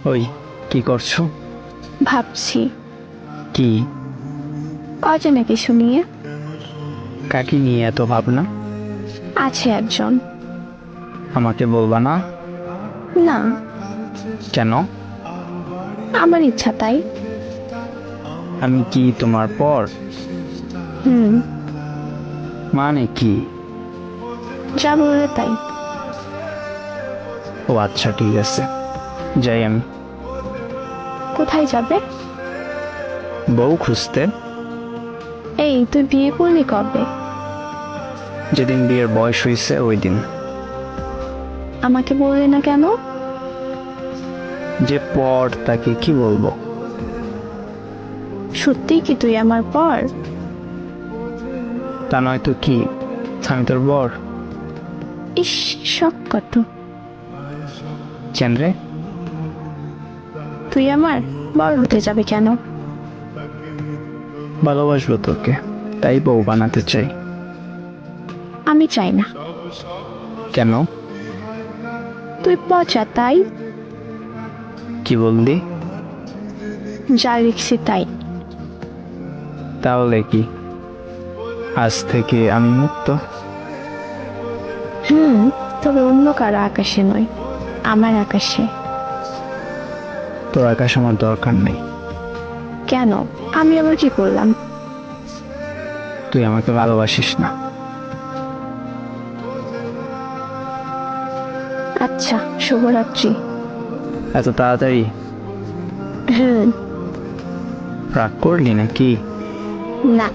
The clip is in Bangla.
ওই কি করছো? ভাবছি কি? অজানা কিছু নিয়ে। কাকে নিয়ে এত ভাবনা? আছে একজন। আমাকে বলবা না? না, কেন? আমার ইচ্ছা তাই। আমি কি তোমার পর? হুম, মানে কি? যা বললে তাই। ও আচ্ছা, ঠিক আছে, যাই আমি। কোথায় যাবে? বউ খুঁজতে। এই, তুই বিয়ে করলি কবে? যেদিন বিয়ের বয়স হয়েছে ওই দিন। আমাকে বললি না কেন? যে পর তাকে কি বলবো? সত্যি কি তুই আমার পর? তা নয় তো কি, আমি তোর বর। ইস, শখ কত। কেন রে? তুই আমার বর হতে যাবে কেন? ভালোবাসবো তোকে, তাই বউ বানাতে চাই। আমি চাই না। কেন? তুই পচা তাই। কি বললি? যা লিখছি তাই। তাহলে কি আজ থেকে আমি মুক্ত? হুম, তবে অন্য কারো আকাশে নয়, আমার আকাশে। তোর আকাশ আমার দরকার নেই। কেন? আমি আবার কি করলাম? তুই আমাকে ভালোবাসিস না। আচ্ছা, শুভরাত্রি। এত তাড়াতাড়ি? হুম। রাগ করলি নাকি? না।